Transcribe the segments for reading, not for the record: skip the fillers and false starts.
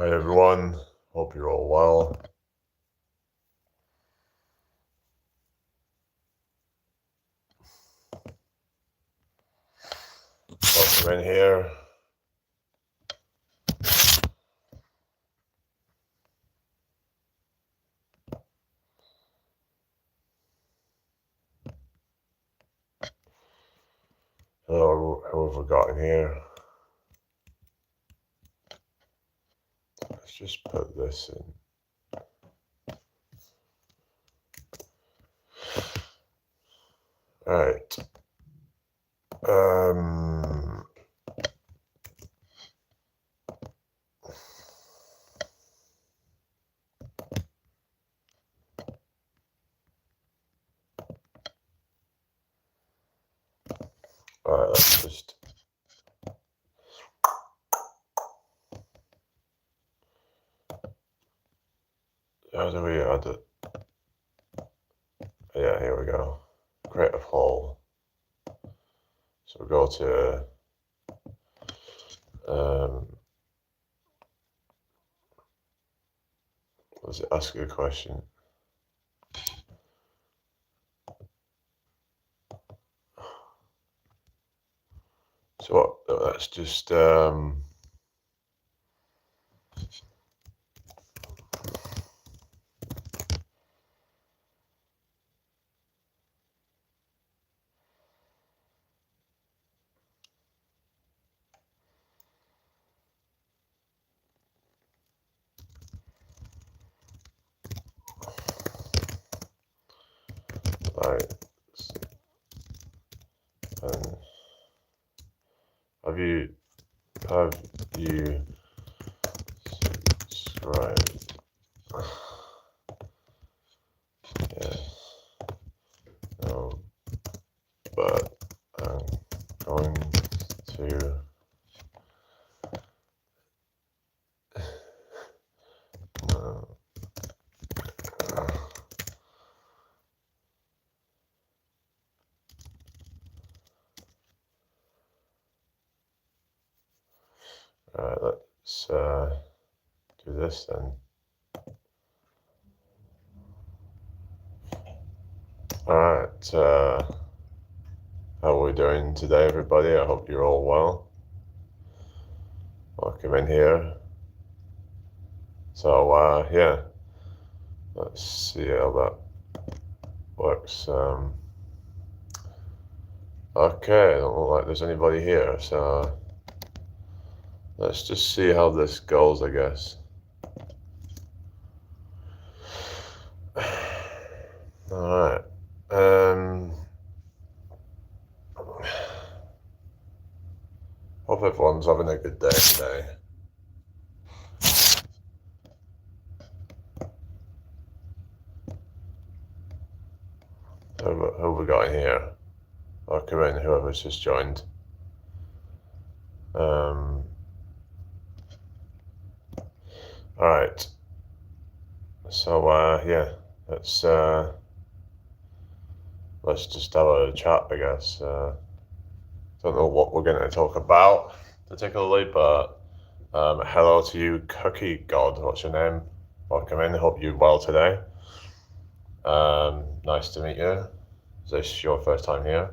Hi everyone, hope you're all well. Welcome in here. Hello, who have we got in here? Let's just put this in. Alright. Alright, let's just... How do we add it? Yeah, here we go. Creative Hall. So we go to... let's ask you a question. So let's just... Right. Have you subscribed? Yes. No. But I'm going to let's do this then. Alright, how are we doing today, everybody? I hope you're all well. Welcome in here. So, yeah, let's see how that works. Okay, I don't look like there's anybody here, so let's just see how this goes, I guess. Alright. Hope everyone's having a good day today. Who have we got in here? Welcome in, whoever's just joined. Alright. So, yeah, let's just have a chat, I guess. Don't know what we're going to talk about particularly, but hello to you, Cookie God. What's your name? Welcome in. Hope you're well today. Nice to meet you. Is this your first time here?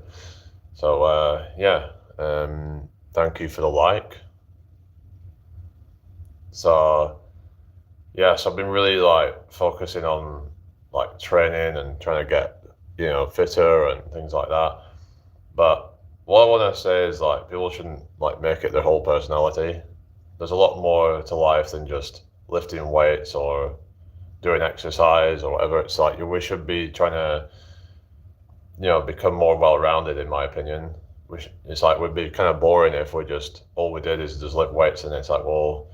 So, yeah, thank you for the like. So, yes, I've been really focusing on training and trying to get, fitter and things like that. But what I want to say is people shouldn't make it their whole personality. There's a lot more to life than just lifting weights or doing exercise or whatever. It's we should be trying to, become more well-rounded, in my opinion. It's we'd be kind of boring if all we did is just lift weights, and it's well,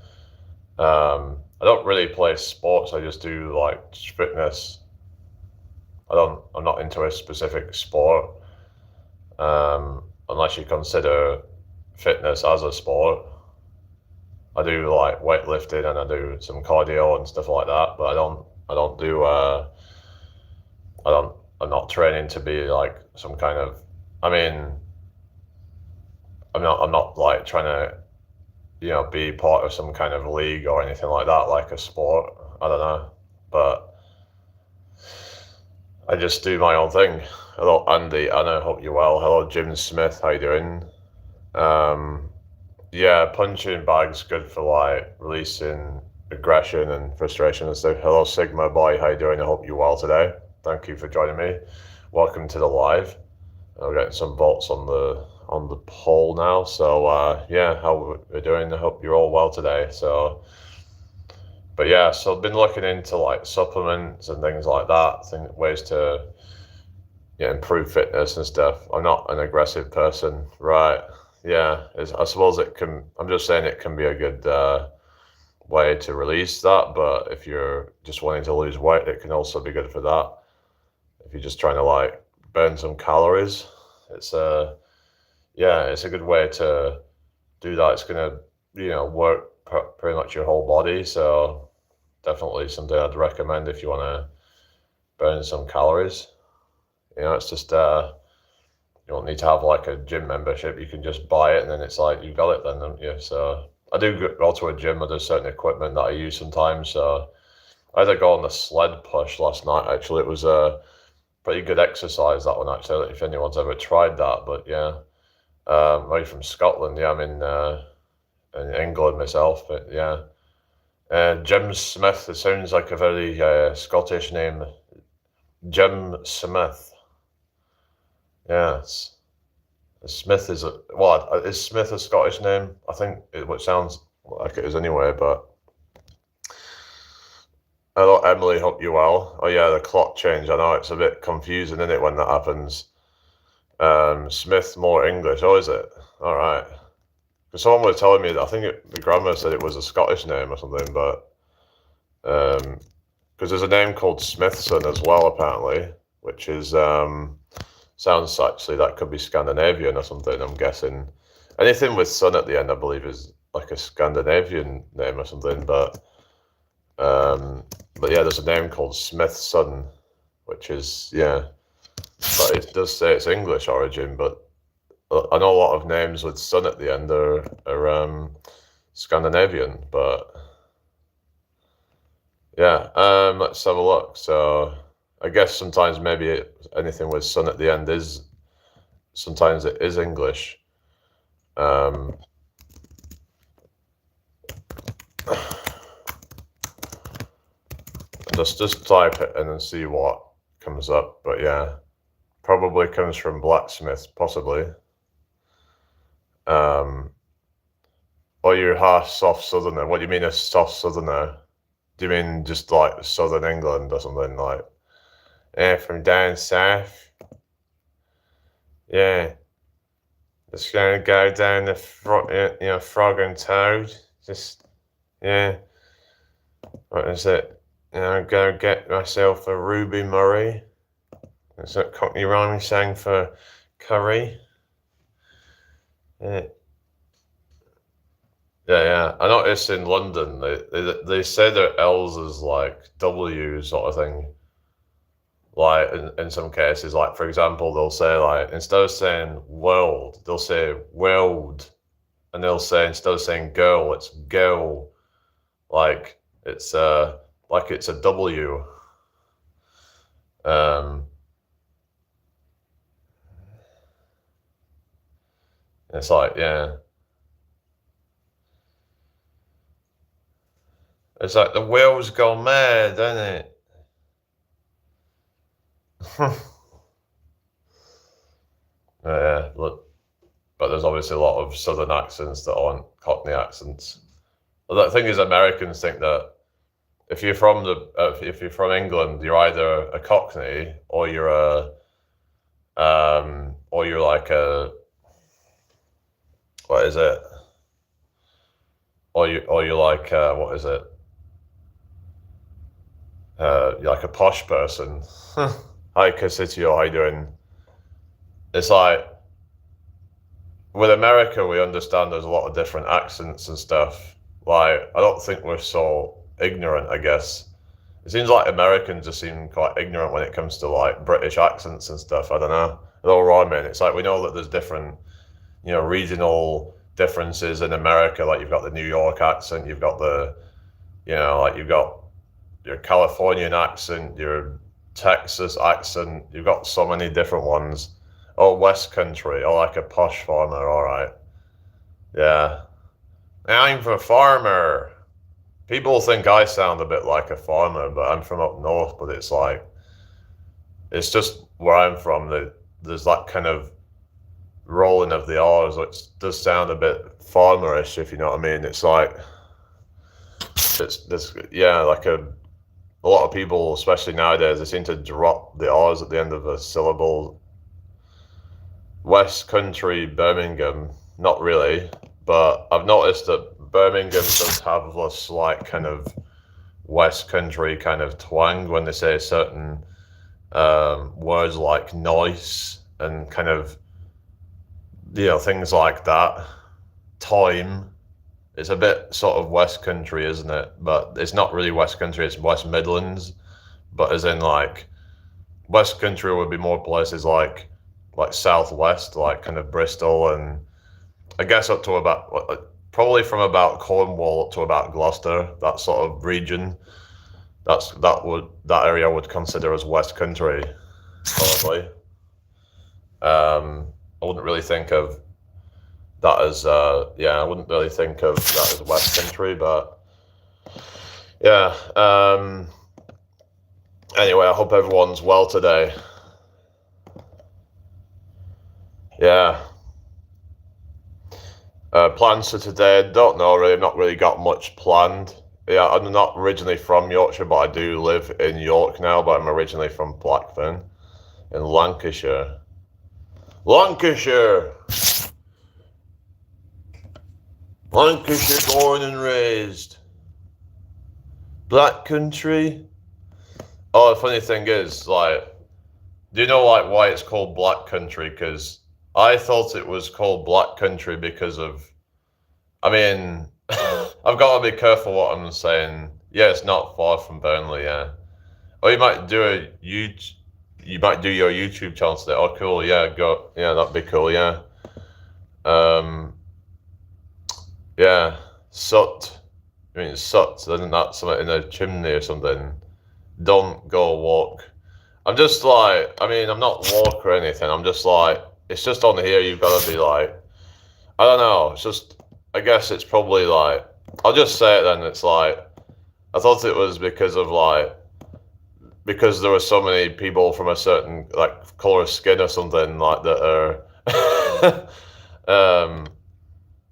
I don't really play sports. I just do fitness. I'm not into a specific sport. Unless you consider fitness as a sport. I do weightlifting and I do some cardio and stuff like that, but I'm not training to be some kind of, I'm not trying to be part of some kind of league or anything like that, like a sport. I don't know, but I just do my own thing. Hello, Andy. Anna, hope you're well. Hello, Jim Smith. How you doing? Um, yeah, punching bag's good for like releasing aggression and frustration and stuff. Hello, Sigma boy. How you doing? I hope you're well today. Thank you for joining me. Welcome to the live. We're getting some votes on the poll now. So yeah, how we're doing? I hope you're all well today. So, but yeah, so I've been looking into like supplements and things like that, ways to improve fitness and stuff. I'm not an aggressive person, right? Yeah, I suppose it can. I'm just saying it can be a good way to release that. But if you're just wanting to lose weight, it can also be good for that. If you're just trying to like burn some calories, it's a it's a good way to do that. It's gonna work pretty much your whole body. So definitely something I'd recommend if you want to burn some calories. It's just you don't need to have like a gym membership. You can just buy it, and then it's like you got it then, don't you? So I do go to a gym. There's certain equipment that I use sometimes. So I had to go on the sled push last night. Actually, it was a pretty good exercise, that one. Actually, if anyone's ever tried that, but yeah, right from Scotland. Yeah, I'm in England myself, but yeah. Jim Smith. It sounds like a very Scottish name. Jim Smith. Yes. Smith is is Smith a Scottish name? I think it sounds like it is anyway, but hello Emily, hope you well. Oh yeah, the clock change. I know it's a bit confusing, isn't it, when that happens? Smith more English. Oh, is it? All right. Because someone was telling me that I think the grandma said it was a Scottish name or something, but because there's a name called Smithson as well apparently, which is sounds actually that could be Scandinavian or something. I'm guessing anything with son at the end, I believe, is like a Scandinavian name or something. But yeah, there's a name called Smithson, which is but it does say it's English origin. But I know a lot of names with son at the end are Scandinavian. But yeah, let's have a look. So I guess sometimes maybe anything with son at the end sometimes it is English. Just type it in and see what comes up. But yeah, probably comes from blacksmith, possibly. Or you're half soft southerner. What do you mean a soft southerner? Do you mean just like southern England or something like? Yeah, from down south. Yeah. Just gonna go down the frog and toad. Just yeah. What is it? Go get myself a Ruby Murray. That's that Cockney rhyming sang for curry. Yeah. Yeah. I noticed in London they say their L's as like W's sort of thing. Like in some cases, like for example, they'll say like instead of saying world, they'll say world, and they'll say instead of saying girl, it's girl, like it's a W. It's like it's like the wheels go mad, doesn't it? Yeah, look, but there's obviously a lot of southern accents that aren't Cockney accents. Well, the thing is, Americans think that if you're from England, you're either a Cockney or you're like a what is it? You're like what is it? You're like a posh person. Hi, Casitio, how you doing? It's like with America, we understand there's a lot of different accents and stuff. Like, I don't think we're so ignorant, I guess. It seems like Americans just seem quite ignorant when it comes to like British accents and stuff. I don't know. They're all rhyming. It's like we know that there's different, regional differences in America. Like you've got the New York accent, you've got the, like you've got your Californian accent, your Texas accent. You've got so many different ones. Oh, West Country. Oh, like a posh farmer. All right. Yeah. I'm a farmer. People think I sound a bit like a farmer, but I'm from up north. But it's just where I'm from that there's that kind of rolling of the R's, which does sound a bit farmerish, if you know what I mean. It's like it's this, yeah, like a lot of people, especially nowadays, they seem to drop the R's at the end of a syllable. West Country, Birmingham, not really, but I've noticed that Birmingham does have a slight kind of West Country kind of twang when they say certain words like noise and kind of, things like that. Time. It's a bit sort of West Country, isn't it? But it's not really West Country, it's West Midlands. But as in like West Country would be more places like Southwest, like kind of Bristol, and I guess up to about probably from about Cornwall up to about Gloucester, that sort of region. That area would consider as West Country, probably. I wouldn't really think of that as I wouldn't really think of that as West Country, but yeah. Anyway, I hope everyone's well today. Yeah. Plans for today? Don't know really. I've not really got much planned. Yeah, I'm not originally from Yorkshire, but I do live in York now. But I'm originally from Blackburn, in Lancashire. Lancashire, born and raised. Black Country. Oh, the funny thing is, like, do you know like why it's called Black Country? Because I thought it was called Black Country because of, I mean, I've got to be careful what I'm saying. Yeah, it's not far from Burnley, yeah. Or you might do your YouTube channel today. Oh, cool, yeah, go, yeah, that'd be cool, yeah. Yeah, soot. I mean, soot, isn't that something in a chimney or something? Don't go walk. I'm just like, I mean, I'm not walk or anything. I'm just like, it's just on here, you've got to be like, I don't know, it's just, I guess it's probably like, I'll just say it then, it's like, I thought it was because there were so many people from a certain, like, colour of skin or something, like, that are,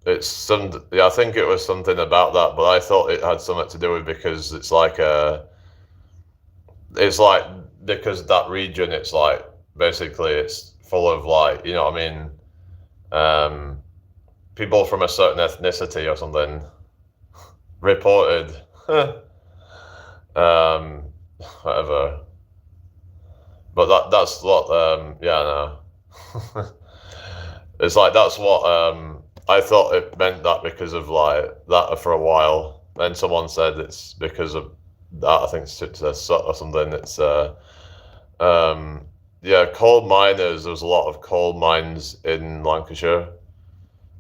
it's some, yeah, I think it was something about that, but I thought it had something to do with because it's like because that region, it's like, basically it's full of like, you know what I mean, people from a certain ethnicity or something reported, whatever. But that's what, yeah, no. It's like, that's what, I thought it meant that because of like that for a while. Then someone said it's because of that. I think it's a soot or something. It's yeah, coal miners. There's a lot of coal mines in Lancashire.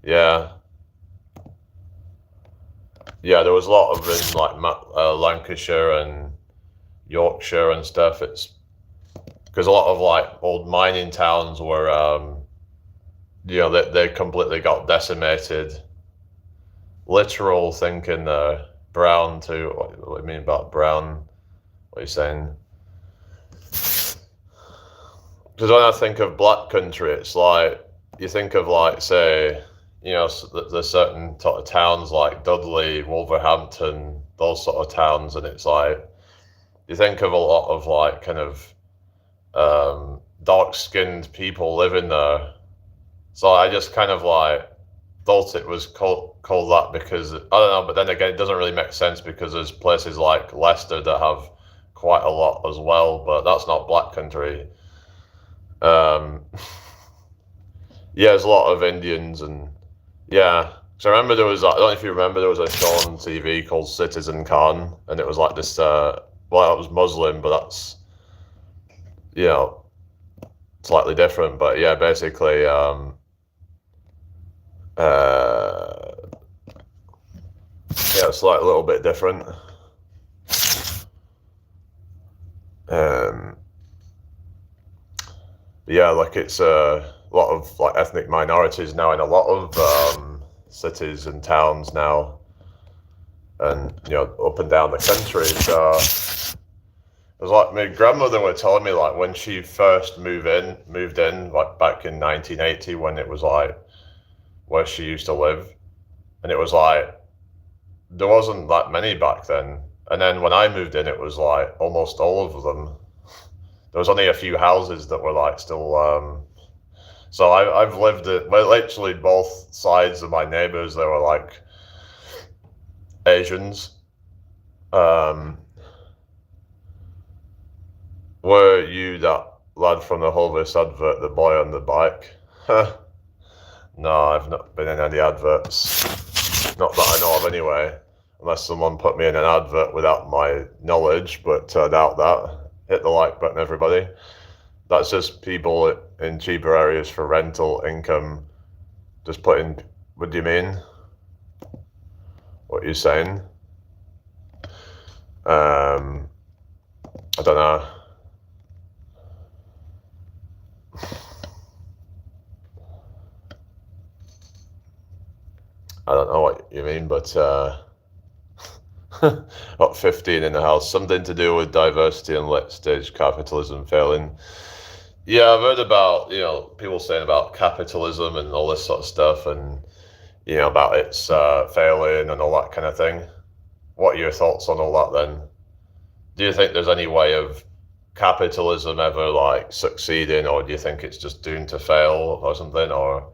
Yeah, yeah. There was a lot of in like Lancashire and Yorkshire and stuff. It's because a lot of like old mining towns were they completely got decimated. Literal thinking there. Brown too. What do you mean about brown? What are you saying? Because when I think of Black Country, it's like, you think of like, say, there's certain sort of towns like Dudley, Wolverhampton, those sort of towns, and it's like, you think of a lot of like kind of dark-skinned people living there. So I just kind of like thought it was called that because, I don't know, but then again, it doesn't really make sense because there's places like Leicester that have quite a lot as well, but that's not Black Country. Yeah, there's a lot of Indians and, yeah. So I remember there was, I don't know if you remember, there was a show on TV called Citizen Khan, and it was like this, well, it was Muslim, but that's, slightly different, but yeah, basically, Yeah, it's like a little bit different. Yeah, like it's a lot of like ethnic minorities now in a lot of cities and towns now, and up and down the country. So it was like my grandmother was telling me like when she first moved in like back in 1980 when it was like where she used to live, and it was like there wasn't that many back then. And then when I moved in, it was like almost all of them. There was only a few houses that were like still. So I've lived it. Well, literally both sides of my neighbors. They were like Asians. Were you that lad from the Hulvis advert, the boy on the bike? No, I've not been in any adverts. Not that I know of anyway. Unless someone put me in an advert without my knowledge, but I doubt that. Hit the like button, everybody. That's just people in cheaper areas for rental income. Just put in, what do you mean? What are you saying? I don't know. I don't know what you mean, but what 15 in the house? Something to do with diversity and late stage capitalism failing. Yeah, I've heard about, people saying about capitalism and all this sort of stuff and, about its failing and all that kind of thing. What are your thoughts on all that then? Do you think there's any way of capitalism ever like succeeding, or do you think it's just doomed to fail or something? Or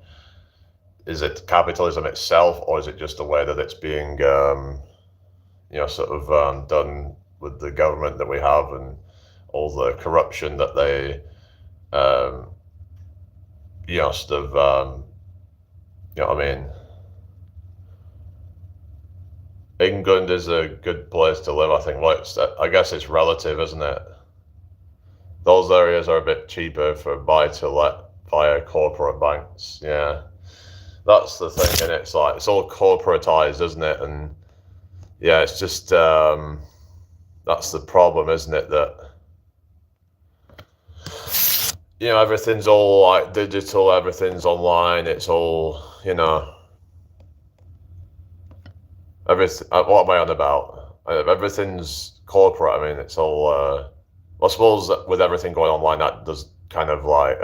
is it capitalism itself, or is it just the way that it's being, done with the government that we have and all the corruption that they, you know what I mean? England is a good place to live, I think. Well, I guess it's relative, isn't it? Those areas are a bit cheaper for buy-to-let via corporate banks. Yeah, that's the thing, and it's like it's all corporatized, isn't it? And yeah, it's just that's the problem, isn't it? That everything's all like digital, everything's online. It's all everything. What am I on about? Everything's corporate. I mean, it's all. I suppose that with everything going online, that does kind of like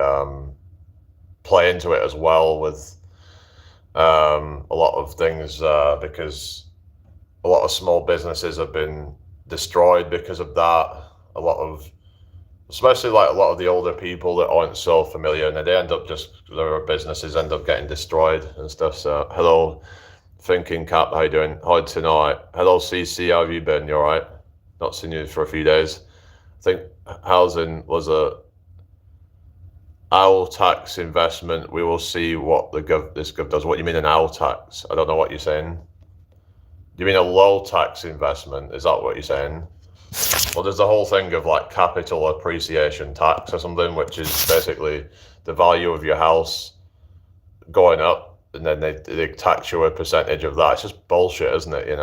play into it as well with a lot of things because a lot of small businesses have been destroyed because of that. A lot of, especially like a lot of the older people that aren't so familiar, and they end up their businesses end up getting destroyed and stuff. So hello, Thinking Cap, how you doing? Hard tonight. Hello, CC, how have you been? You all right? Not seen you for a few days. I think housing was a owl tax investment. We will see what this gov does. What do you mean an owl tax? I don't know what you're saying. Do you mean a low tax investment? Is that what you're saying? Well, there's the whole thing of like capital appreciation tax or something, which is basically the value of your house going up, and then they tax you a percentage of that. It's just bullshit, isn't it?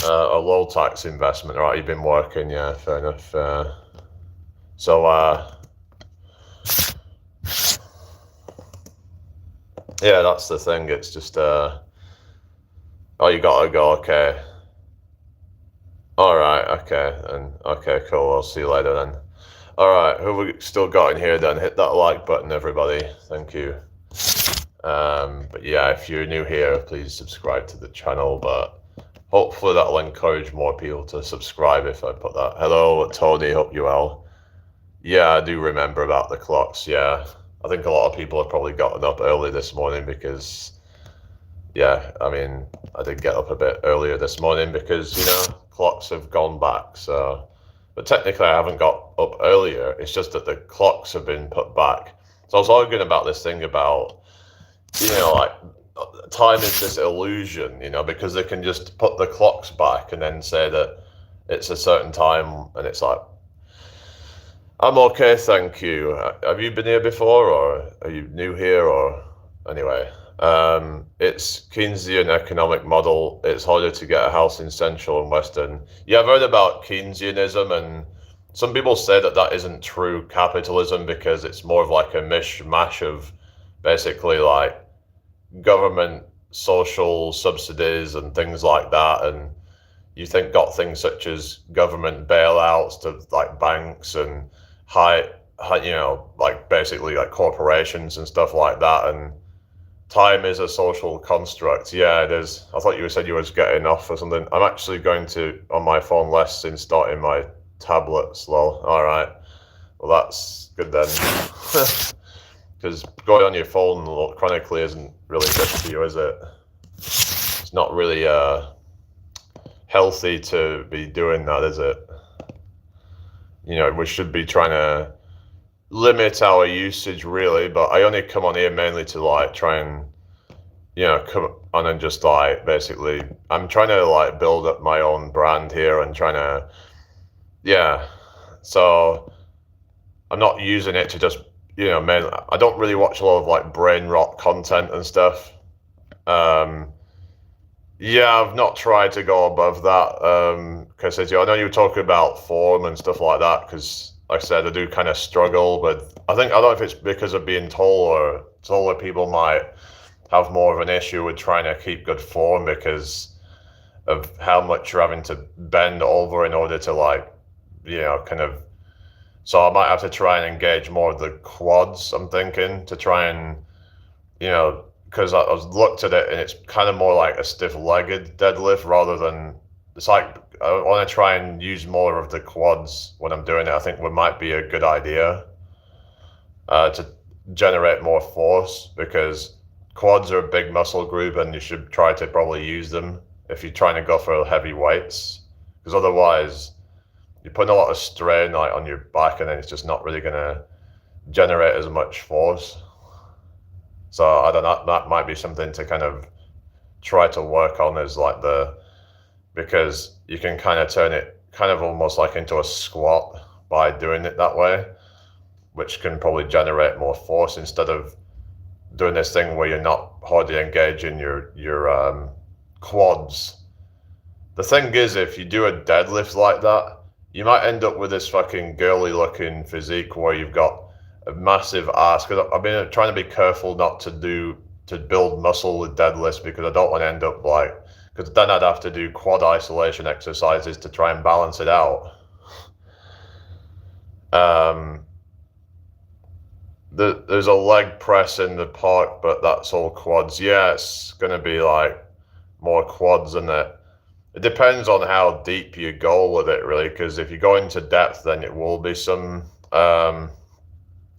A low tax investment, right? You've been working, yeah, fair enough. Yeah, that's the thing. It's just, oh, you gotta go, okay. All right, okay, and okay, cool. I'll see you later then. All right, who have we still got in here then? Hit that like button, everybody. Thank you. But yeah, if you're new here, please subscribe to the channel. But hopefully that'll encourage more people to subscribe if I put that. Hello, Tony. Hope you're well. Yeah, I do remember about the clocks. Yeah, I think a lot of people have probably gotten up early this morning because, yeah, I mean, I did get up a bit earlier this morning because clocks have gone back. So, but technically I haven't got up earlier. It's just that the clocks have been put back. So I was arguing about this thing about, like time is this illusion, because they can just put the clocks back and then say that it's a certain time, and it's like, I'm okay, thank you. Have you been here before, or are you new here, or anyway? It's Keynesian economic model. It's harder to get a house in Central and Western. Yeah, I've heard about Keynesianism, and some people say that that isn't true capitalism because it's more of like a mishmash of basically like government social subsidies and things like that. And you think got things such as government bailouts to like banks and like basically like corporations and stuff like that. And time is a social construct. Yeah, it is. I thought you said you was getting off or something. I'm actually going to on my phone less since starting my tablet slow. All right. Well, that's good then. Because going on your phone chronically isn't really good for you, is it? It's not really healthy to be doing that, is it? You know, we should be trying to limit our usage really, but I only come on here mainly to like try and come on and just like basically I'm trying to like build up my own brand here and trying to so I'm not using it to just mainly I don't really watch a lot of like brain rot content and stuff. I've not tried to go above that because I know you were talking about form and stuff like that because like I said, I do kind of struggle, but I don't know if it's because of being taller people might have more of an issue with trying to keep good form because of how much you're having to bend over in order to like, kind of. So I might have to try and engage more of the quads, I'm thinking, to try and, because I was looked at it and it's kind of more like a stiff-legged deadlift rather than, it's like, I want to try and use more of the quads when I'm doing it. I think it might be a good idea to generate more force because quads are a big muscle group and you should try to probably use them if you're trying to go for heavy weights because otherwise you're putting a lot of strain like on your back and then it's just not really going to generate as much force. So I don't know, that might be something to kind of try to work on is like because you can kind of turn it kind of almost like into a squat by doing it that way, which can probably generate more force instead of doing this thing where you're not hardly engaging your quads. The thing is, if you do a deadlift like that, you might end up with this fucking girly looking physique where you've got a massive ass. Because I've been trying to be careful not to build muscle with deadlifts because I don't want to end up like, because then I'd have to do quad isolation exercises to try and balance it out. There's a leg press in the park, but that's all quads. Yeah, it's going to be like more quads in it. It depends on how deep you go with it, really, because if you go into depth, then it will be some it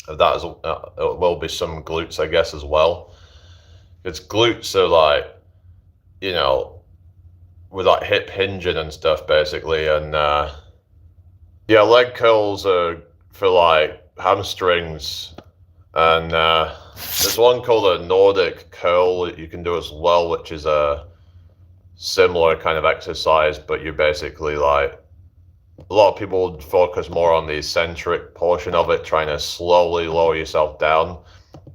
will be some glutes, I guess, as well. Because glutes are like, with like hip hinging and stuff, basically, and leg curls are for like hamstrings, and there's one called a Nordic curl that you can do as well, which is a similar kind of exercise, but you're basically like, a lot of people would focus more on the eccentric portion of it, trying to slowly lower yourself down.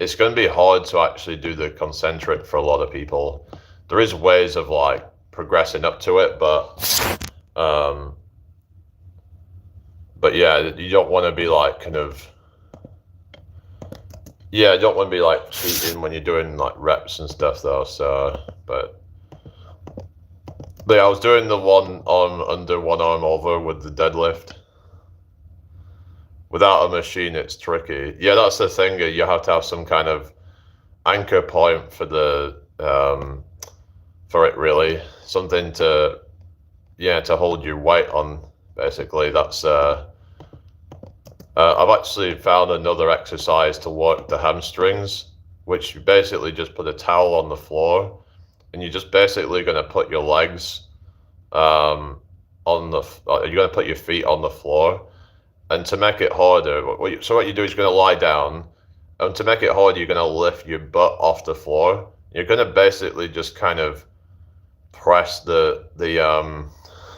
It's going to be hard to actually do the concentric for a lot of people. There is ways of like progressing up to it, but yeah, you don't want to be like kind of, you don't want to be like cheating when you're doing like reps and stuff though. So, but yeah, I was doing the one arm under, one arm over with the deadlift. Without a machine, it's tricky. Yeah, that's the thing. You have to have some kind of anchor point for the for it, really. Something to hold your weight on. Basically, that's. I've actually found another exercise to work the hamstrings, which you basically just put a towel on the floor, and you're just basically going to put your legs you're going to put your feet on the floor. And to make it harder, what you do is you're going to lie down, and to make it harder, you're going to lift your butt off the floor. You're going to basically just kind of press the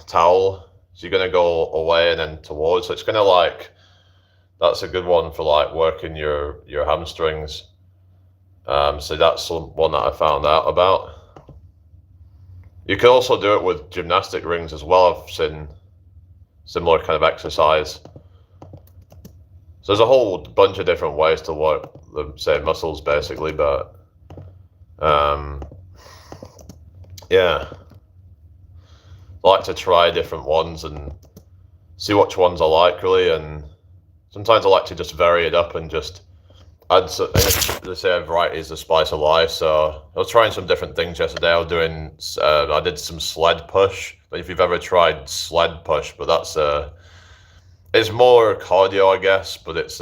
towel. So you're going to go away and then towards. So it's going to like, that's a good one for like working your hamstrings. So that's one that I found out about. You can also do it with gymnastic rings as well. I've seen similar kind of exercise. So there's a whole bunch of different ways to work the same muscles, basically. But yeah, I like to try different ones and see which ones I like, really. And sometimes I like to just vary it up and just add. They say variety is the spice of life. So I was trying some different things yesterday. I did some sled push. If you've ever tried sled push, but that's it's more cardio, I guess. But it's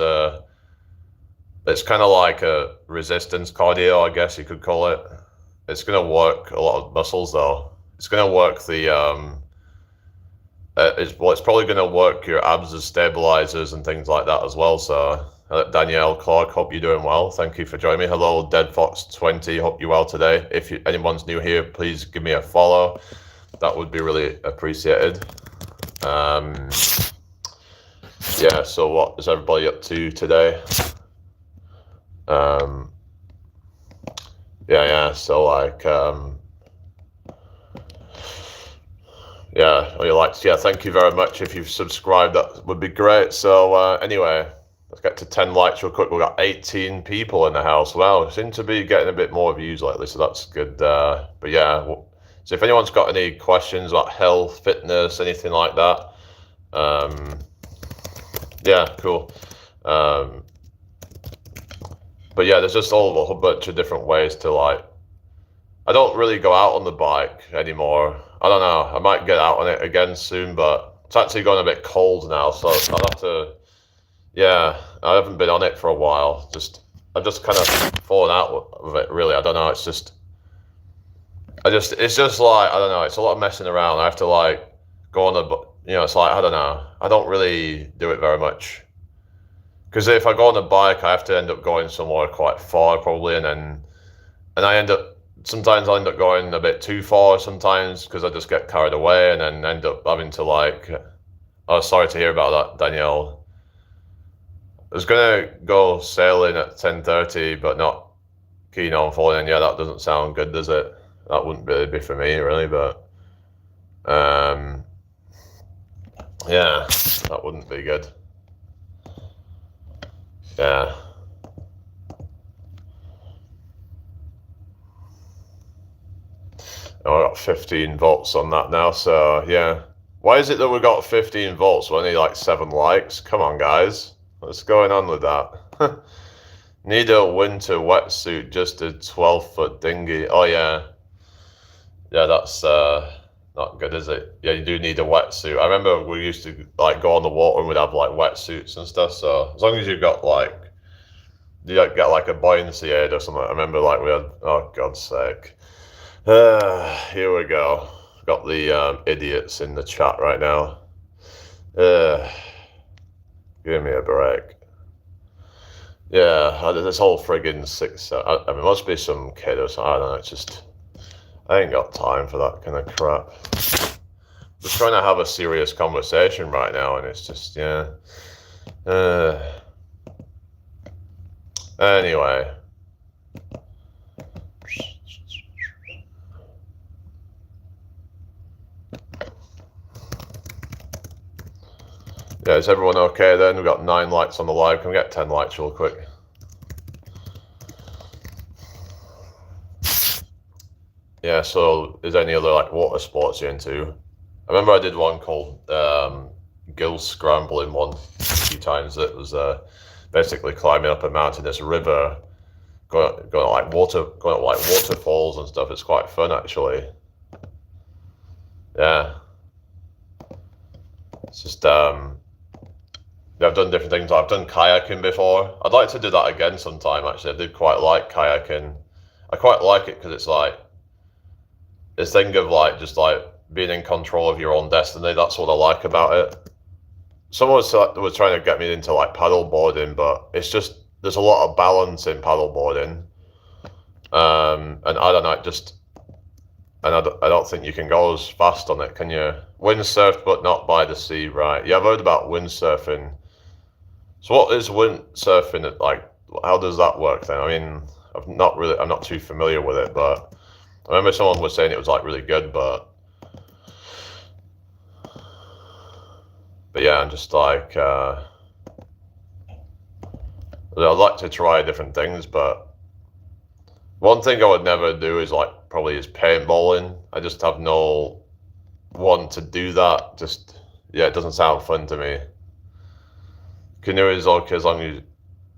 kind of like a resistance cardio, I guess you could call it. It's gonna work a lot of muscles though. It's gonna work the it's probably gonna work your abs as stabilizers and things like that as well. So Danielle Clark, hope you're doing well. Thank you for joining me. Hello, Dead Fox 20. Hope you're well today. If anyone's new here, please give me a follow. That would be really appreciated. Yeah. So what is everybody up to today? Yeah. So like, yeah. Thank you very much. If you've subscribed, that would be great. So anyway. Let's get to 10 likes real quick. We've got 18 people in the house. Wow, seem to be getting a bit more views lately, so that's good. But yeah, so if anyone's got any questions about health, fitness, anything like that, yeah, cool. But yeah, there's just a whole bunch of different ways to like. I don't really go out on the bike anymore. I don't know. I might get out on it again soon, but it's actually going a bit cold now, so I'll have to. Yeah, I haven't been on it for a while. I've just kind of fallen out of it, really. I don't know. It's just like, I don't know. It's a lot of messing around. I have to like go on it's like, I don't know. I don't really do it very much. Because if I go on a bike, I have to end up going somewhere quite far probably. And sometimes I end up going a bit too far sometimes because I just get carried away and then end up having to like, oh, sorry to hear about that, Danielle. I was gonna go sailing at 10:30, but not keen on falling in. Yeah, that doesn't sound good, does it? That wouldn't really be for me, really. But yeah, that wouldn't be good. Yeah. Oh, I got 15 volts on that now. So yeah, why is it that we got 15 volts? We only like 7 likes. Come on, guys. What's going on with that? Need a winter wetsuit, just a 12-foot dinghy. Oh, yeah. Yeah, that's not good, is it? Yeah, you do need a wetsuit. I remember we used to like go on the water and we'd have like wetsuits and stuff. So as long as you've got like, you get like a buoyancy aid or something. I remember like we had, oh, God's sake. Here we go. Got the idiots in the chat right now. Give me a break. Yeah, this whole friggin' I mean, it must be some kid or something. I don't know. It's just, I ain't got time for that kind of crap. Just trying to have a serious conversation right now, and it's just, yeah. Anyway. Yeah, is everyone okay then? We've got 9 likes on the live. Can we get 10 likes real quick? Yeah, so is there any other like water sports you're into? I remember I did one called gill scrambling one a few times. That was basically climbing up a mountainous river, going up like waterfalls and stuff. It's quite fun actually. Yeah. It's just yeah, I've done different things. I've done kayaking before. I'd like to do that again sometime, actually. I did quite like kayaking. I quite like it because it's like this thing of like just like being in control of your own destiny. That's what I like about it. Someone was trying to get me into like paddle boarding, but it's just there's a lot of balance in paddle boarding. And I don't know, I don't think you can go as fast on it, can you? Windsurf, but not by the sea, right? Yeah, I've heard about windsurfing. So what is windsurfing like? How does that work then? I mean, I'm not too familiar with it, but I remember someone was saying it was like really good, but yeah, I'm just like, I'd like to try different things, but one thing I would never do is probably paintballing. I just have no want to do that. Just, yeah, it doesn't sound fun to me. Canoe is okay as long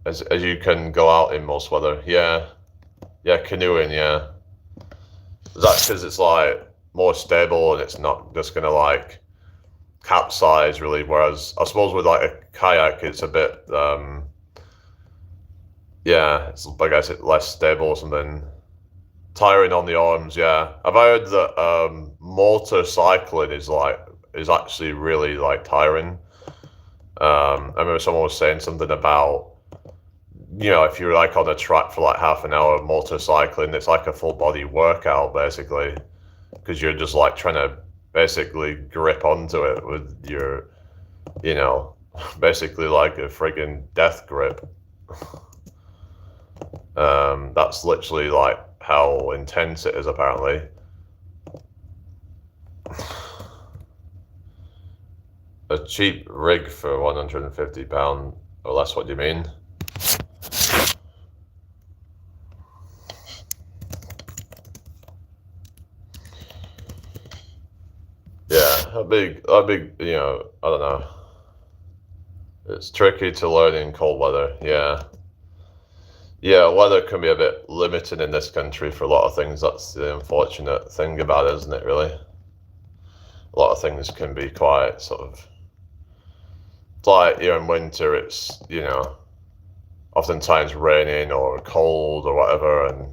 as you can go out in most weather. Yeah, canoeing. Yeah, that's because it's like more stable and it's not just gonna like capsize really. Whereas I suppose with like a kayak, it's a bit yeah, it's I guess it's less stable or something. Tiring on the arms. Yeah, I've heard that motorcycling is actually really like tiring. I remember someone was saying something about, if you're like on a track for like half an hour of motorcycling, it's like a full body workout basically, because you're just like trying to basically grip onto it with your, basically like a friggin' death grip. That's literally like how intense it is apparently. A cheap rig for £150 or less, what do you mean? Yeah, a big, I don't know. It's tricky to learn in cold weather, yeah. Yeah, weather can be a bit limited in this country for a lot of things. That's the unfortunate thing about it, isn't it, really? A lot of things can be quite sort of, it's like, in winter, it's, oftentimes raining or cold or whatever, and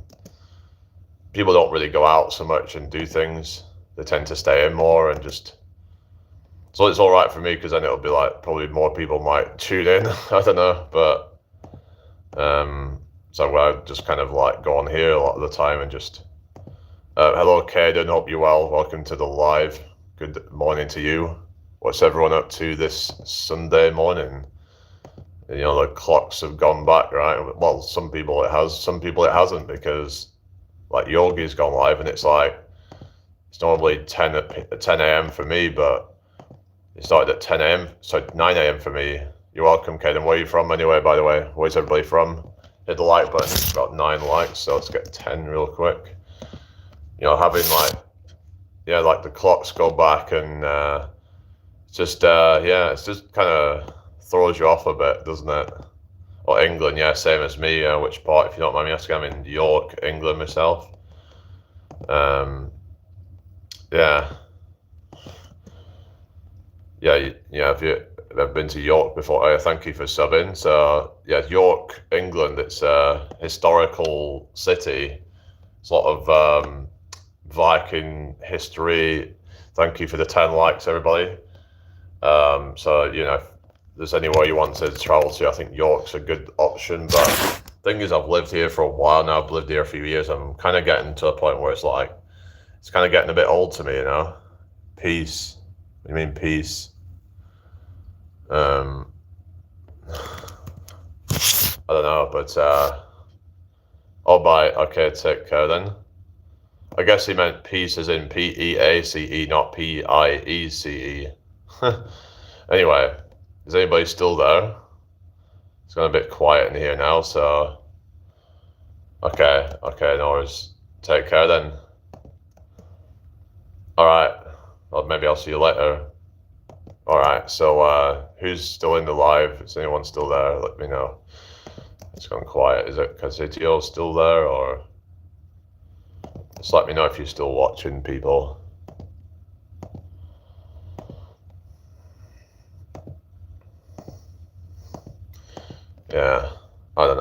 people don't really go out so much and do things. They tend to stay in more and just, so it's all right for me because then it'll be like probably more people might tune in. I don't know, but so I just kind of like go on here a lot of the time and just hello Caden, hope you're well. Welcome to the live. Good morning to you. What's everyone up to this Sunday morning? The clocks have gone back, right? Well, some people it has, some people it hasn't, because like Yogi's gone live and it's like, it's normally 10 a.m. for me, but it started at 10 a.m. So 9 a.m. for me. You're welcome, Caden. Where are you from anyway, by the way? Where's everybody from? Hit the like button. It's got 9 likes, so let's get 10 real quick. Having like the clocks go back and it's just it's just kind of throws you off a bit, doesn't it? Or England, yeah, same as me. Which part, if you don't mind me asking? I'm in York, England myself. Yeah. Have you ever been to York before? Thank you for subbing. So yeah, York, England. It's a historical city. It's a lot of Viking history. Thank you for the 10 likes, everybody. So if there's anywhere you want to travel to, I think York's a good option. But thing is, I've lived here for a while now. I've lived here a few years. I'm kind of getting to a point where it's kind of getting a bit old to me, Peace. What do you mean peace? I don't know, but bye. Okay, take care then. I guess he meant peace as in P-E-A-C-E, not P-I-E-C-E. Anyway, is anybody still there? It's gone a bit quiet in here now, so okay, no worries. Take care then. All right. Well, maybe I'll see you later. All right. So, who's still in the live? Is anyone still there? Let me know. It's gone quiet. Is it Casitio still there, or just let me know if you're still watching, people. Yeah, I don't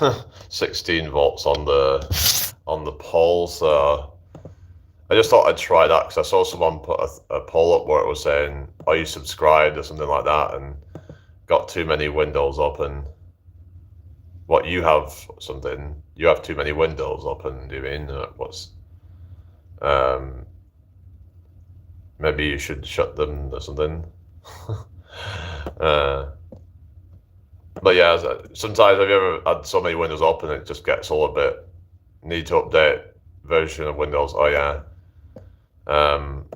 know. 16 volts on the poll, so I just thought I'd try that because I saw someone put a poll up where it was saying, "Are you subscribed?" or something like that, and got too many windows open. What, you have something? You have too many windows open? Do you mean what's? Maybe you should shut them or something. But yeah, sometimes have you ever had so many windows open it just gets a little bit need to update version of Windows? Oh yeah. Um,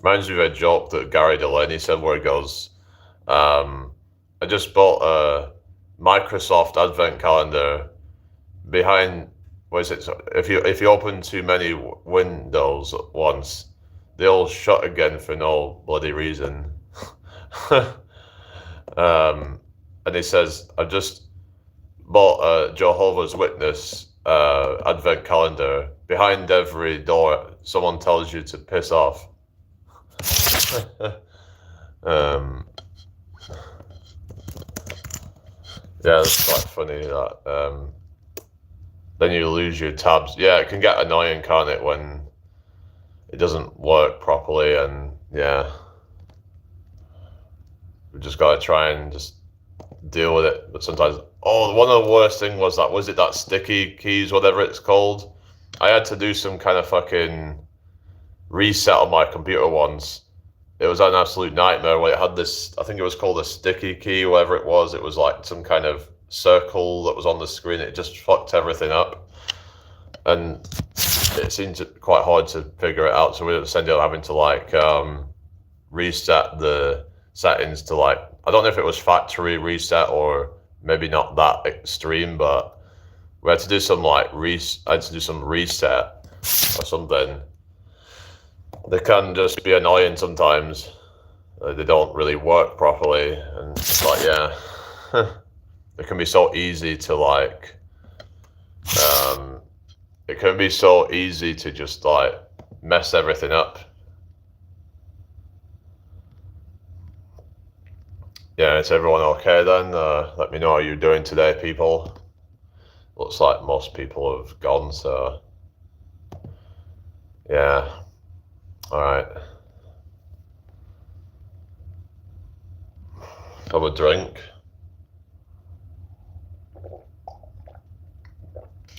Reminds me of a joke that Gary Delaney said where he goes, I just bought a Microsoft Advent calendar behind. What is it? If you open too many windows at once, they'll shut again for no bloody reason. And he says, I just bought a Jehovah's Witness Advent calendar. Behind every door, someone tells you to piss off. um, yeah, it's quite funny that. Then you lose your tabs. Yeah, it can get annoying, can't it, when it doesn't work properly? And yeah, we just gotta try and just deal with it. But sometimes, oh, one of the worst thing was that sticky keys, whatever it's called. I had to do some kind of fucking reset on my computer once. It was an absolute nightmare where it had this, I think it was called a sticky key, whatever it was. It was like some kind of circle that was on the screen. It just fucked everything up. And it seemed quite hard to figure it out. So we ended up having to like reset the settings to like, I don't know if it was factory reset or maybe not that extreme, but we had to do some like I had to do some reset or something. They can just be annoying sometimes. They don't really work properly, and it's like, yeah, it can be so easy to like, it can be so easy to just like mess everything up. Yeah, is everyone okay then? Let me know how you're doing today, people. Looks like most people have gone, so yeah. All right. Have a drink.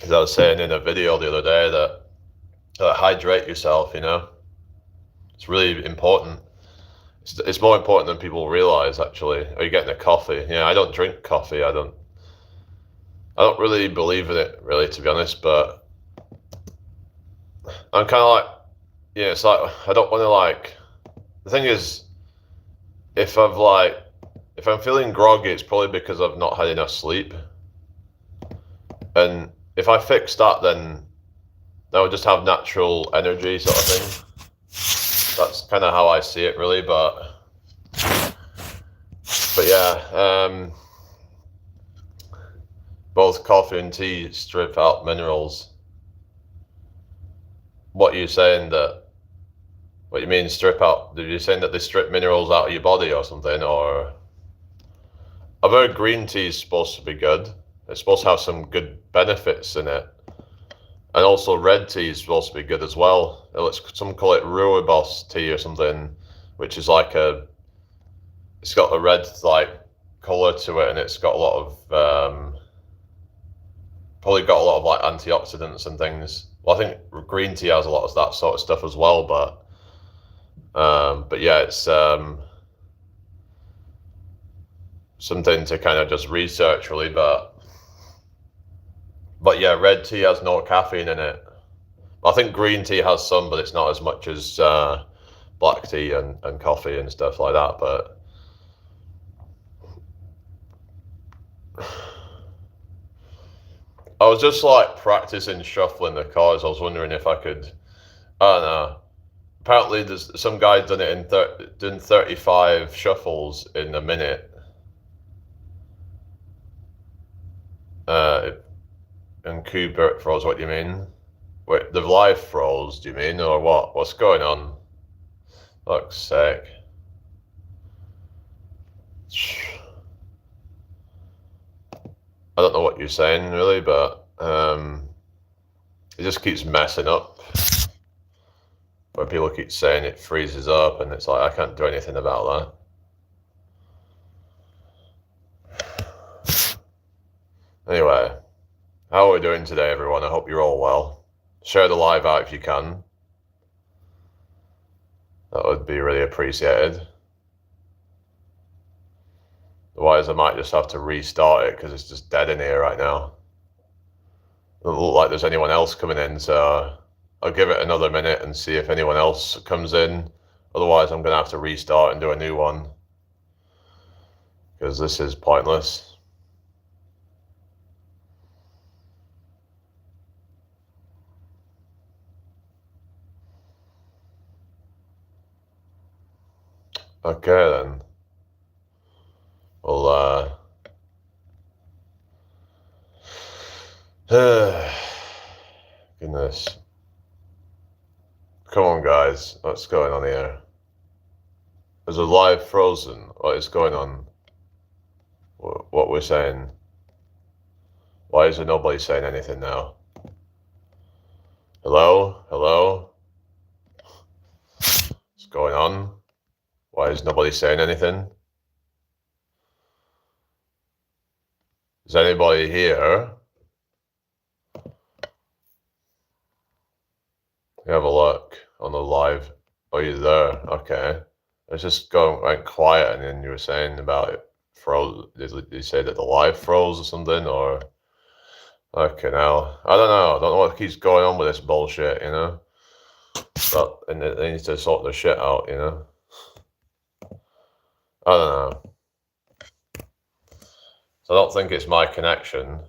As I was saying in a video the other day that hydrate yourself, you know. It's really important. It's more important than people realize, actually. Are you getting a coffee? Yeah, I don't drink coffee. I don't really believe in it, really, to be honest, but I'm kind of like, yeah, it's like, I don't want to like, the thing is, if I'm feeling groggy, it's probably because I've not had enough sleep. And if I fix that, then I would just have natural energy, sort of thing. That's kind of how I see it, really. But yeah, both coffee and tea strip out minerals. What are you saying that? What you mean strip out? Did you saying that they strip minerals out of your body or something? Or I've heard green tea is supposed to be good. It's supposed to have some good benefits in it. And also red tea is supposed to be good as well. Some call it rooibos tea or something, which is like it's got a red like colour to it, and it's got a lot of probably got a lot of like antioxidants and things. Well, I think green tea has a lot of that sort of stuff as well, but yeah, it's something to kind of just research, really. But yeah, red tea has no caffeine in it. I think green tea has some, but it's not as much as black tea and coffee and stuff like that. But I was just like practicing shuffling the cards. I was wondering if I could, I don't know. Apparently, there's some guy done it in doing 35 shuffles in a minute. And Kubert throws, what do you mean? Wait, the live throws, do you mean, or what? What's going on? Fuck's sake. I don't know what you're saying, really, but it just keeps messing up. Where people keep saying it freezes up, and it's like, I can't do anything about that. Anyway, how are we doing today, everyone? I hope you're all well. Share the live out if you can. That would be really appreciated. Otherwise, I might just have to restart it because it's just dead in here right now. It doesn't look like there's anyone else coming in, so I'll give it another minute and see if anyone else comes in. Otherwise, I'm going to have to restart and do a new one because this is pointless. Okay, then. Well, goodness. Come on, guys. What's going on here? Is the live frozen? What is going on? What we're saying? Why is there nobody saying anything now? Hello? Hello? What's going on? Why is nobody saying anything? Is anybody here? You have a look on the live. Oh, you're there. Okay. It's just went quiet, and then you were saying about it froze. Did you say that the live froze or something? Or okay, now I don't know. I don't know what keeps going on with this bullshit. But and they need to sort the shit out. I don't know. So I don't think it's my connection.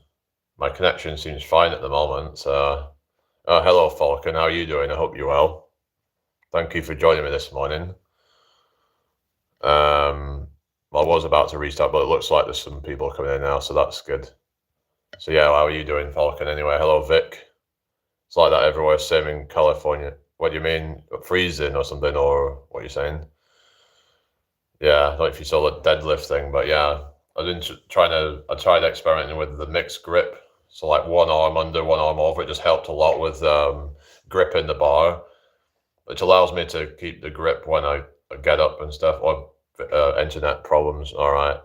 My connection seems fine at the moment. So, hello, Falcon. How are you doing? I hope you're well. Thank you for joining me this morning. I was about to restart, but it looks like there's some people coming in now, so that's good. So yeah, how are you doing, Falcon? Anyway, hello, Vic. It's like that everywhere, same in California. What do you mean, freezing or something, or what are you saying? Yeah, I don't know if you saw the deadlift thing, but yeah, I tried experimenting with the mixed grip. So like one arm under, one arm over. It just helped a lot with gripping the bar, which allows me to keep the grip when I get up and stuff. Or internet problems. All right,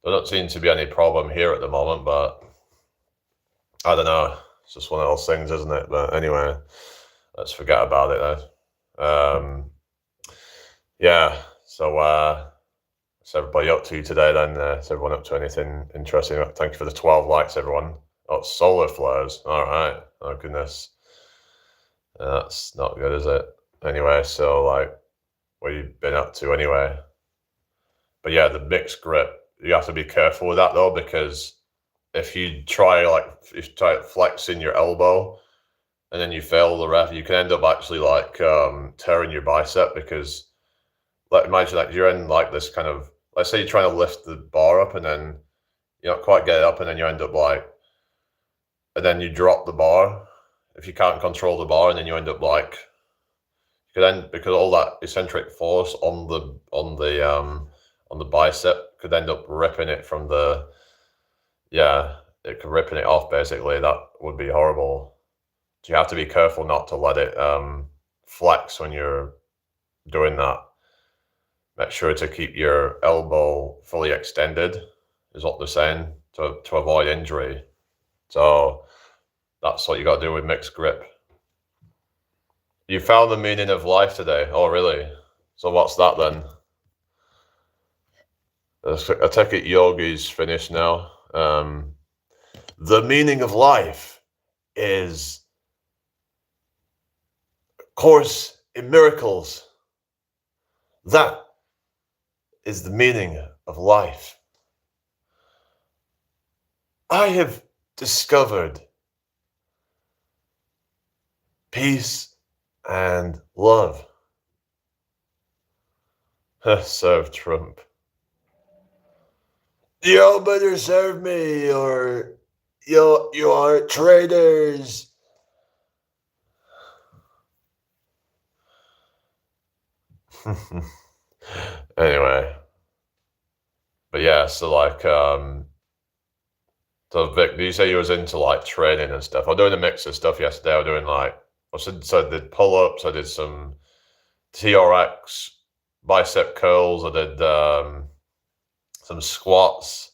there don't seem to be any problem here at the moment, but I don't know. It's just one of those things, isn't it? But anyway, let's forget about it then. Yeah. So what's everybody up to today then? Is everyone up to anything interesting? Thank you for the 12 likes, everyone. Oh, solar flares. All right. Oh, goodness. That's not good, is it? Anyway, so like, what have you been up to anyway? But yeah, the mixed grip, you have to be careful with that though, because if you try flexing your elbow and then you fail the ref, you can end up actually like tearing your bicep, because like imagine that you're in like this kind of, let's say you're trying to lift the bar up and then you don't quite get it up, and then you end up like, and then you drop the bar if you can't control the bar, and then you end up like, you could end, because all that eccentric force on the bicep could end up ripping it from the, yeah, it could ripping it off basically. That would be horrible. So you have to be careful not to let it flex when you're doing that. Make sure to keep your elbow fully extended, is what they're saying, to avoid injury. So that's what you got to do with mixed grip. You found the meaning of life today? Oh, really? So what's that then? I take it yogi's finished now. The meaning of life is Course in Miracles. That is the meaning of life. I have discovered peace and love. Serve Trump. You better serve me, or you are traitors. Anyway, but yeah, so like, so Vic, do you say you was into like training and stuff? I was doing a mix of stuff yesterday. I was doing like, so I did pull-ups, I did some TRX, bicep curls, I did some squats.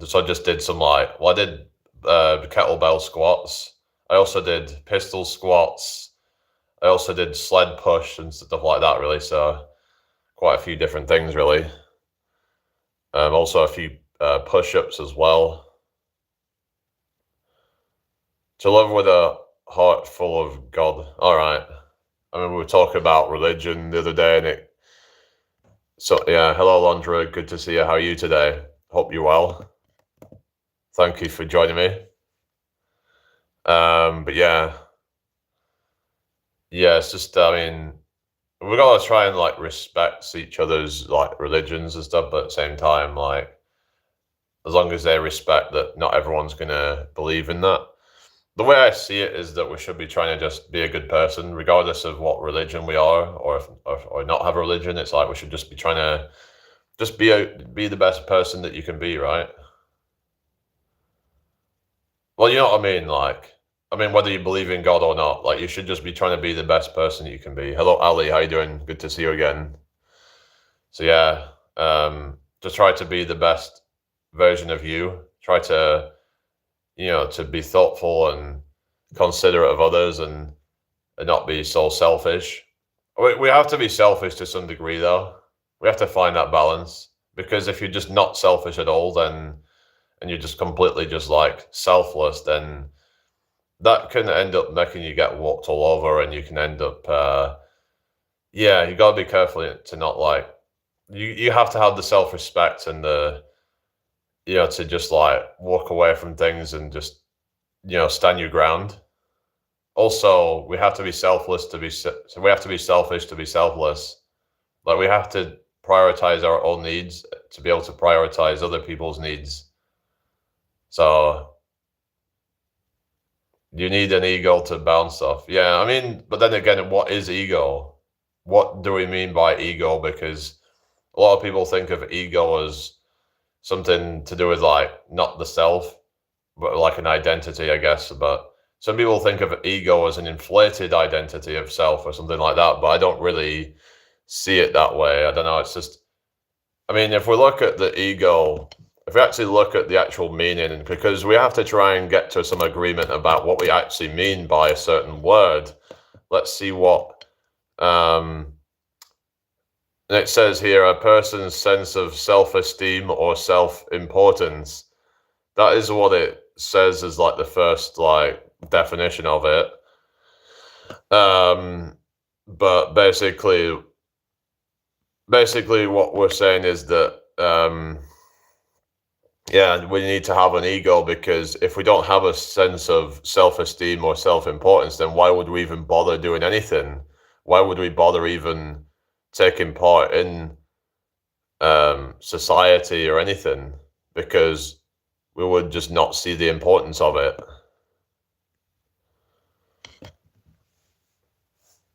So I just did some like, well, I did kettlebell squats. I also did pistol squats. I also did sled push and stuff like that, really. So quite a few different things, really. Also a few push-ups as well. To love with a heart full of God. All right. I mean, we were talking about religion the other day, and so yeah. Hello, Londra. Good to see you. How are you today? Hope you're well. Thank you for joining me. But yeah, it's just, I mean, we gotta try and like respect each other's like religions and stuff, but at the same time, like, as long as they respect that not everyone's gonna believe in that. The way I see it is that we should be trying to just be a good person, regardless of what religion we are, or not have a religion. It's like we should just be trying to just be the best person that you can be, right? Well, you know what I mean. Like, I mean, whether you believe in God or not, like, you should just be trying to be the best person you can be. Hello, Ali. How you doing? Good to see you again. So yeah, just try to be the best version of you. Try to, to be thoughtful and considerate of others, and not be so selfish. We have to be selfish to some degree, though. We have to find that balance, because if you're just not selfish at all, then, and you're just completely just like selfless, then that can end up making you get walked all over, and you can end up, yeah, you gotta be careful to not like, you have to have the self-respect and the, to just like walk away from things and just, stand your ground. Also, we have to be selfless to be so we have to be selfish to be selfless. Like, we have to prioritize our own needs to be able to prioritize other people's needs. So you need an ego to bounce off. Yeah, I mean, but then again, what is ego? What do we mean by ego? Because a lot of people think of ego as something to do with like not the self, but like an identity, I guess. But some people think of ego as an inflated identity of self or something like that, but I don't really see it that way. I don't know. It's just, I mean, if we look at the ego, if we actually look at the actual meaning, because we have to try and get to some agreement about what we actually mean by a certain word. Let's see what, and it says here, a person's sense of self-esteem or self-importance. That is what it says as like the first like definition of it. But basically what we're saying is that, yeah, we need to have an ego, because if we don't have a sense of self-esteem or self-importance, then why would we even bother doing anything? Why would we bother even taking part in society or anything? Because we would just not see the importance of it.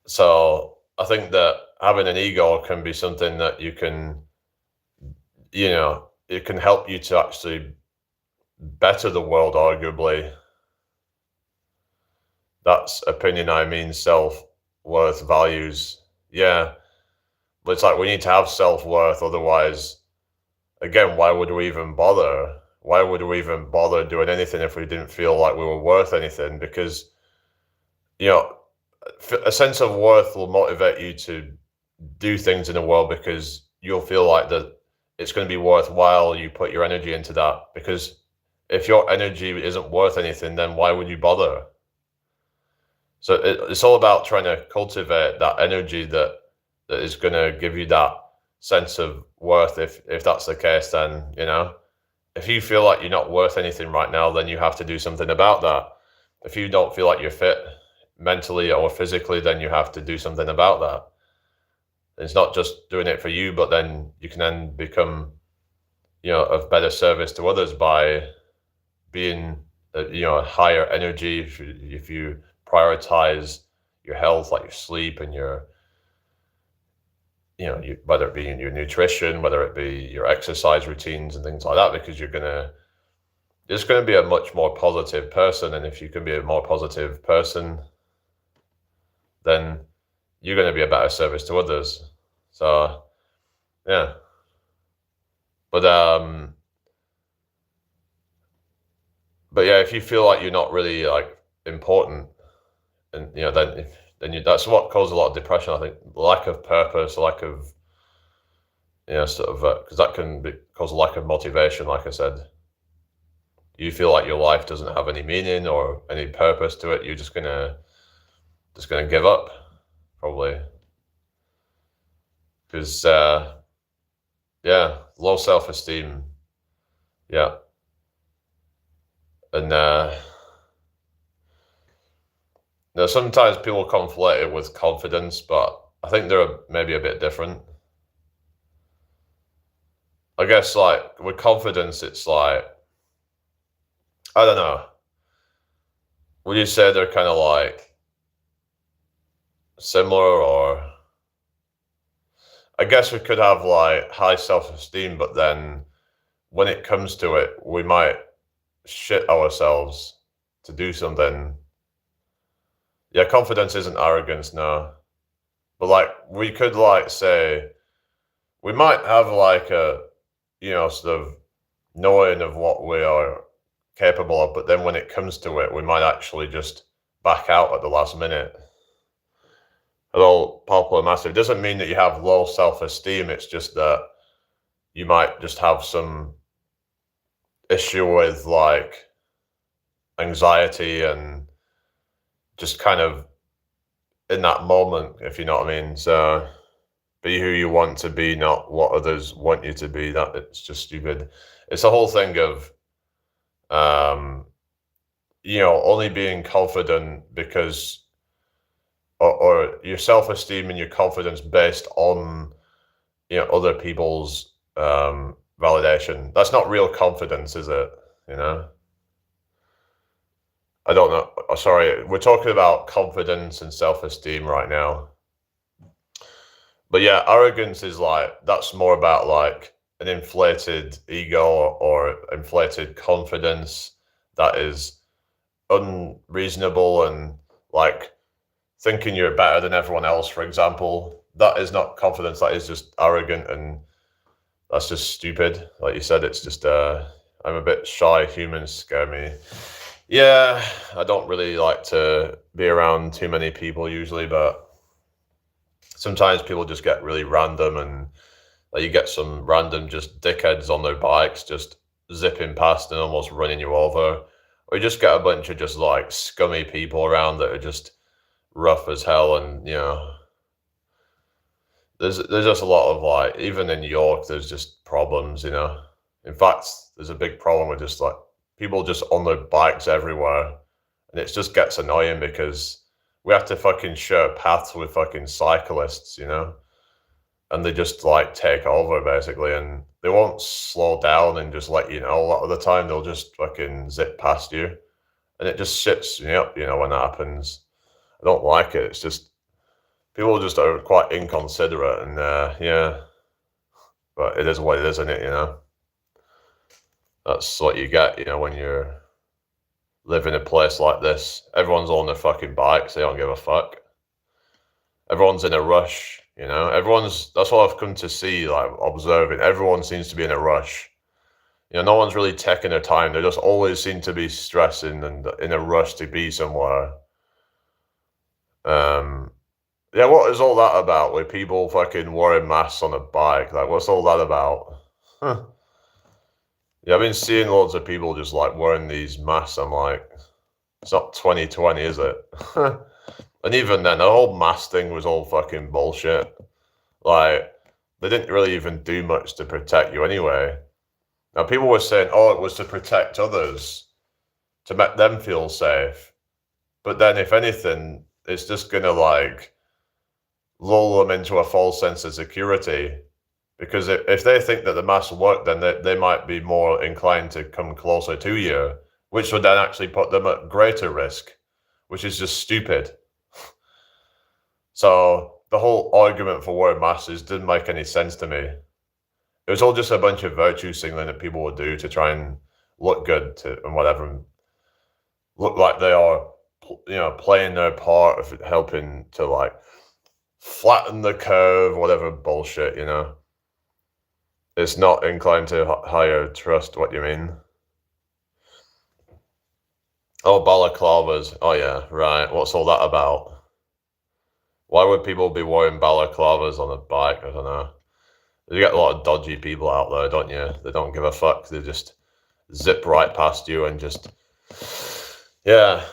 So I think that having an ego can be something that you can, it can help you to actually better the world, arguably. That's opinion, I mean self-worth, values. Yeah. But it's like we need to have self-worth, otherwise, again, why would we even bother? Why would we even bother doing anything if we didn't feel like we were worth anything? Because, a sense of worth will motivate you to do things in the world, because you'll feel like that it's going to be worthwhile you put your energy into that. Because if your energy isn't worth anything, then why would you bother? So it's all about trying to cultivate that energy that is going to give you that sense of worth. If that's the case, then, if you feel like you're not worth anything right now, then you have to do something about that. If you don't feel like you're fit mentally or physically, then you have to do something about that. It's not just doing it for you, but then you can then become, of better service to others by being, a higher energy. If you prioritize your health, like your sleep and your, whether it be in your nutrition, whether it be your exercise routines and things like that, because you're just going to be a much more positive person. And if you can be a more positive person, then you're going to be a better service to others. So, yeah. But yeah, if you feel like you're not really like important, and then that's what causes a lot of depression. I think lack of purpose, lack of, sort of, because that can cause a lack of motivation, like I said. You feel like your life doesn't have any meaning or any purpose to it, you're just gonna give up, probably. Because, low self-esteem, yeah. And, sometimes people conflate it with confidence, but I think they're maybe a bit different. I guess, like, with confidence, it's like, I don't know. Would you say they're kind of like similar, or I guess we could have like high self-esteem, but then when it comes to it, we might shit ourselves to do something. Yeah, confidence isn't arrogance, no. But like we could like say we might have like a sort of knowing of what we are capable of, but then when it comes to it, we might actually just back out at the last minute. Although popular massive doesn't mean that you have low self-esteem. It's just that you might just have some issue with like anxiety and just kind of in that moment, if you know what I mean. So be who you want to be, not what others want you to be. That it's just stupid. It's a whole thing of only being confident because or your self-esteem and your confidence based on other people's validation. That's not real confidence, is it? I don't know. Oh, sorry, we're talking about confidence and self-esteem right now. But yeah, arrogance is like, that's more about like an inflated ego or inflated confidence that is unreasonable and like thinking you're better than everyone else, for example. That is not confidence, that is just arrogant, and that's just stupid. Like you said, it's just I'm a bit shy, humans scare me. Yeah, I don't really like to be around too many people usually, but sometimes people just get really random, and like you get some random just dickheads on their bikes just zipping past and almost running you over. Or you just get a bunch of just like scummy people around that are just rough as hell, and there's just a lot of like, even in New York, there's just problems. In fact, there's a big problem with just like people just on their bikes everywhere, and it just gets annoying because we have to fucking share paths with fucking cyclists, and they just like take over basically, and they won't slow down and just let you know. A lot of the time they'll just fucking zip past you, and it just shits me up, when that happens. I don't like it. It's just people just are quite inconsiderate, and but it is what it is, isn't it? That's what you get, when you live in a place like this. Everyone's on their fucking bikes. They don't give a fuck. Everyone's in a rush, that's what I've come to see, like observing. Everyone seems to be in a rush. No one's really taking their time. They just always seem to be stressing and in a rush to be somewhere. Yeah, what is all that about with people fucking wearing masks on a bike? Like, what's all that about? Huh. Yeah, I've been seeing loads of people just like wearing these masks. I'm like, it's not 2020, is it? And even then, the whole mask thing was all fucking bullshit. Like, they didn't really even do much to protect you anyway. Now, people were saying, oh, it was to protect others, to make them feel safe. But then, if anything, it's just gonna like lull them into a false sense of security, because if they think that the masks work, then they might be more inclined to come closer to you, which would then actually put them at greater risk, which is just stupid. So the whole argument for wearing masks didn't make any sense to me. It was all just a bunch of virtue signaling that people would do to try and look good and whatever, and look like they are playing their part of helping to like flatten the curve, whatever bullshit, It's not inclined to higher trust. What do you mean? Oh, balaclavas. Oh yeah, right. What's all that about? Why would people be wearing balaclavas on a bike? I don't know. You get a lot of dodgy people out there, don't you? They don't give a fuck. They just zip right past you and just, yeah.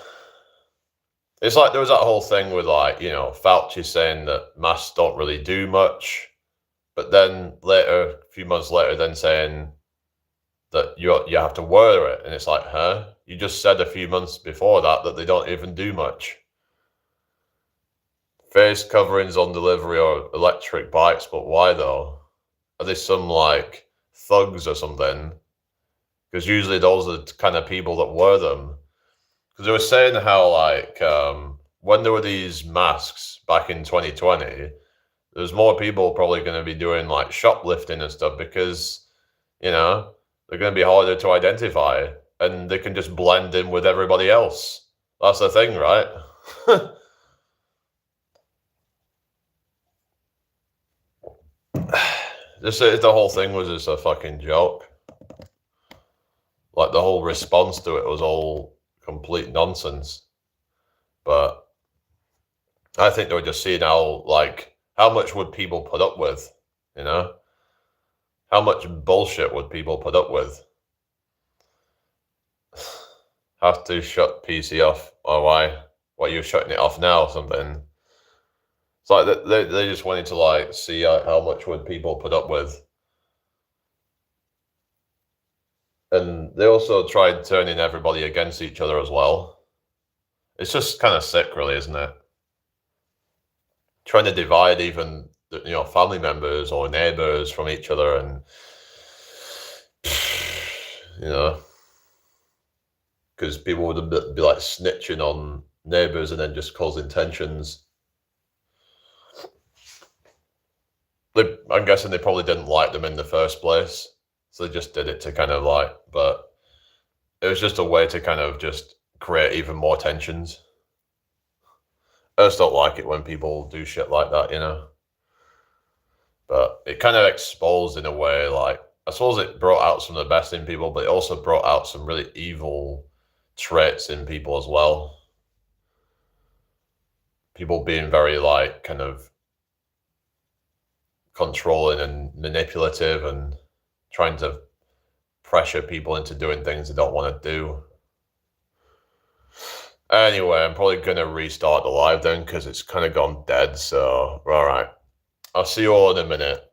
It's like there was that whole thing with like, Fauci saying that masks don't really do much, but then later, a few months later, then saying that you have to wear it, and it's like, huh? You just said a few months before that they don't even do much. Face coverings on delivery or electric bikes, but why though? Are they some like thugs or something? Because usually those are the kind of people that wear them. Because they were saying how like when there were these masks back in 2020, there's more people probably going to be doing like shoplifting and stuff because they're going to be harder to identify and they can just blend in with everybody else. That's the thing, right? The whole thing was just a fucking joke. Like the whole response to it was all complete nonsense. But I think they were just seeing how much would people put up with, How much bullshit would people put up with? Have to shut PC off, or why? Why you're shutting it off now or something? It's like they just wanted to like see how much would people put up with. And they also tried turning everybody against each other as well. It's just kind of sick, really, isn't it? Trying to divide even family members or neighbors from each other, and because people would be like snitching on neighbors and then just causing tensions. I'm guessing they probably didn't like them in the first place, so they just did it to kind of but it was just a way to kind of just create even more tensions. I just don't like it when people do shit like that, But it kind of exposed in a way, I suppose it brought out some of the best in people, but it also brought out some really evil traits in people as well. People being very kind of controlling and manipulative and trying to pressure people into doing things they don't want to do. Anyway, I'm probably going to restart the live then because it's kind of gone dead. So, all right. I'll see you all in a minute.